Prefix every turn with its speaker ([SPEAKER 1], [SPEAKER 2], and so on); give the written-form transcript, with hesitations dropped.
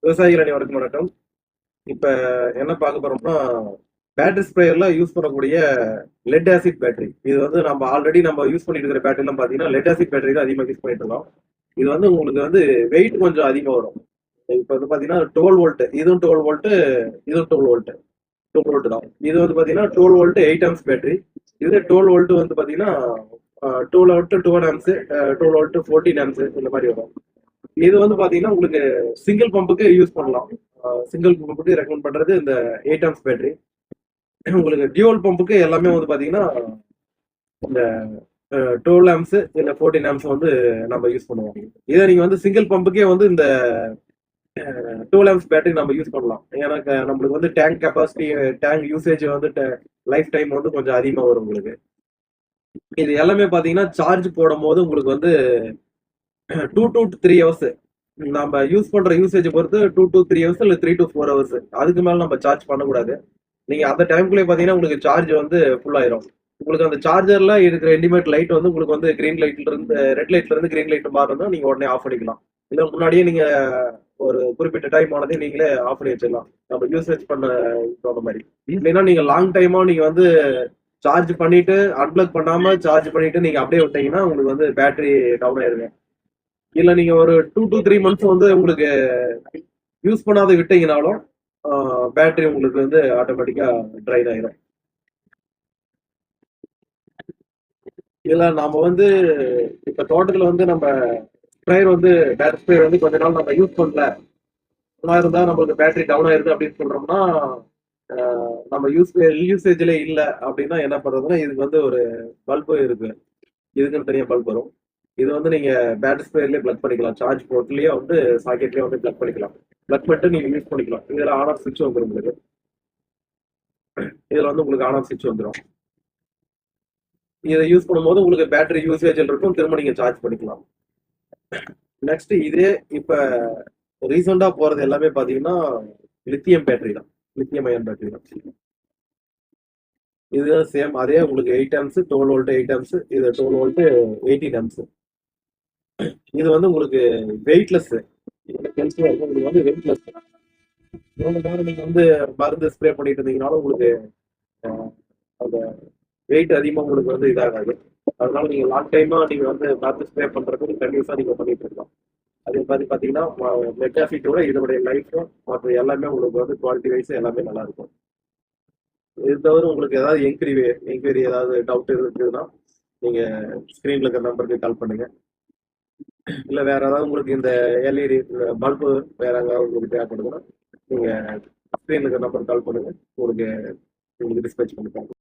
[SPEAKER 1] விவசாயிகள் அனைவருக்கும் வணக்கம். இப்ப என்ன பார்க்க போறோம்னா, பேட்டரி ஸ்ப்ரேயர்ல யூஸ் பண்ணக்கூடிய லெட் ஆசிட் பேட்டரி. இது வந்து நம்ம ஆல்ரெடி யூஸ் பண்ணிட்டு இருக்கிற பேட்டரிலாம் பார்த்தீங்கன்னா, லெட் ஆசிட் பேட்டரி தான் அதிகமா யூஸ் பண்ணிட்டு இருக்கோம். இது வந்து உங்களுக்கு வந்து வெயிட் கொஞ்சம் அதிகமா வரும். இப்ப வந்து பார்த்தீங்கன்னா 12 வோல்ட் இதுவும் 12 வோல்ட் இதுவும் 12 வோல்ட் 12 வோல்ட் தான். இது வந்து பார்த்தீங்கன்னா 12 வோல்ட் 8 ஆம்ஸ் பேட்டரி. இதுல 12 வோல்ட் வந்து பார்த்தீங்கன்னா 12 வோல்ட் 12 ஆம்ஸ் 12 வோல்ட் 14 ஆம்ஸ் இந்த மாதிரி வரும். இது வந்து பாத்தீங்கன்னா உங்களுக்கு சிங்கிள் பம்புக்கு யூஸ் பண்ணலாம். சிங்கிள் பம்புக்கு ரெக்கமெண்ட் பண்றது இந்த 8 ஆம்ஸ் பேட்டரி. உங்களுக்கு டியூவல் பம்புக்கு எல்லாமே வந்து பாத்தீங்கன்னா இந்த 12 ஆம்ஸ் இல்ல 14 ஆம்ஸ் வந்து நம்ம யூஸ் பண்ணுவோம். இதை நீங்க வந்து சிங்கிள் பம்புக்கே வந்து இந்த 12 ஆம்ஸ் பேட்டரி நம்ம யூஸ் பண்ணலாம். ஏன்னா நம்மளுக்கு வந்து டேங்க் கெப்பாசிட்டி டேங்க் யூசேஜ் வந்து லைஃப் டைம் வந்து கொஞ்சம் அதிகமா வரும் உங்களுக்கு. இது எல்லாமே பாத்தீங்கன்னா சார்ஜ் போடும் போது உங்களுக்கு வந்து 2 to 3 ஹவர்ஸ் நம்ம யூஸ் பண்ற யூசேஜ் பொறுத்து 2 to 3 ஹவர்ஸ் இல்ல 3 to 4 ஹவர்ஸ் அதுக்கு மேல நம்ம சார்ஜ் பண்ணக்கூடாது. நீங்க அந்த டைம்குள்ளே பாத்தீங்கன்னா உங்களுக்கு சார்ஜ் வந்து ஃபுல் ஆயிரும். உங்களுக்கு அந்த சார்ஜர்ல இருக்கிற இண்டிமேட் லைட் வந்து உங்களுக்கு வந்து கிரீன் லைட்ல இருந்து ரெட் லைட்ல இருந்து கிரீன் லைட் மாறணும், நீங்க உடனே ஆஃப் பண்ணிக்கலாம். இல்ல முன்னாடியே நீங்க ஒரு குறிப்பிட்ட டைம் ஆனதே நீங்களே ஆஃப் பண்ணி வச்சிடலாம், நம்ம யூசேஜ் பண்ண தகுந்த மாதிரி. இல்லைன்னா நீங்க லாங் டைமா நீங்க வந்து சார்ஜ் பண்ணிட்டு அன்பிளக் பண்ணாம சார்ஜ் பண்ணிட்டு நீங்க அப்படியே விட்டீங்கன்னா உங்களுக்கு வந்து பேட்டரி டவுன் ஆயிருங்க. இல்ல நீங்க ஒரு 2 to 3 மந்த்ஸ் வந்து உங்களுக்கு யூஸ் பண்ணாத விட்டீங்கனாலும் பேட்டரி உங்களுக்கு வந்து ஆட்டோமேட்டிக்கா ட்ரைன் ஆயிரும். இதுல நாம வந்து இப்ப தோட்டத்துல வந்து நம்ம ஸ்ப்ரேயர் வந்து பேட்டரி ஸ்ப்ரேயர் வந்து கொஞ்ச நாள் நம்ம யூஸ் பண்ணல, இருந்தா நம்மளுக்கு பேட்டரி டவுன் ஆயிருது அப்படின்னு சொல்றோம்னா, நம்ம யூசேஜ்ல இல்ல அப்படின்னா என்ன பண்றதுன்னா, இதுக்கு வந்து ஒரு பல்பு இருக்கு. இதுக்குன்னு தனியா பல்ப் வரும். இது வந்து நீங்க பேட்டரி ஸ்ப்ரேயர்லயே பிளக் பண்ணிக்கலாம். சார்ஜ் போர்ட்லயே வந்து சாக்கெட்லயே வந்து பிளக் பண்ணிக்கலாம். பிளக் பண்ணிட்டு நீங்க யூஸ் பண்ணிக்கலாம். இதுல ஆன் ஆஃப் சுவிட்ச் வந்துரும் உங்களுக்கு. இதுல வந்து உங்களுக்கு ஆன் ஆஃப் சுவிட்ச் வந்துரும். இதை யூஸ் பண்ணும்போது உங்களுக்கு பேட்டரி யூசேஜ் இருக்கும், திரும்ப நீங்க சார்ஜ் பண்ணிக்கலாம். நெக்ஸ்ட் இதே இப்ப ரீசெண்டா போறது எல்லாமே பாத்தீங்கன்னா லித்தியம் பேட்டரி தான். லித்தியம் அயன் பேட்டரி தான். இதுதான் சேம் அதே உங்களுக்கு 8 ஆம்ஸ் 12 வோல்ட் 8 ஆம்ஸ், இது 12 வோல்ட் 18 ஆம்ஸ். இது வந்து உங்களுக்கு வெயிட்லெஸ். உங்களுக்கு வந்து வெயிட்லெஸ். எவ்வளவு நேரம் நீங்க வந்து மருந்து ஸ்ப்ரே பண்ணிட்டு இருந்தீங்கனாலும் உங்களுக்கு அந்த வெயிட் அதிகமா உங்களுக்கு வந்து இதாகாது. அதனால நீங்க லாங் டைமா நீங்க வந்து மருந்து ஸ்ப்ரே பண்றதுக்கு கண்டிப்பா நீங்க பண்ணிட்டு இருக்கலாம். அதே மாதிரி பாத்தீங்கன்னா மெட்டாஃபிட்டோட இதனுடைய லைஃப்பும் மற்ற எல்லாமே உங்களுக்கு வந்து குவாலிட்டி வைஸ் எல்லாமே நல்லா இருக்கும். இது தவிர உங்களுக்கு ஏதாவது என்கொயரி ஏதாவது டவுட் இருக்குதுன்னா நீங்க ஸ்கிரீன்ல இருக்கிற நம்பருக்கு கால் பண்ணுங்க. இல்ல வேற ஏதாவது உங்களுக்கு இந்த எல்இடி பல்பு வேற ஏதாவது உங்களுக்கு தேவைப்படுதுன்னா நீங்க ஸ்கிரீன்ல இருக்கிற நம்பருக்கு கால் பண்ணுங்க. உங்களுக்கு உங்களுக்கு டிஸ்பேச் பண்ணிக்கலாம்.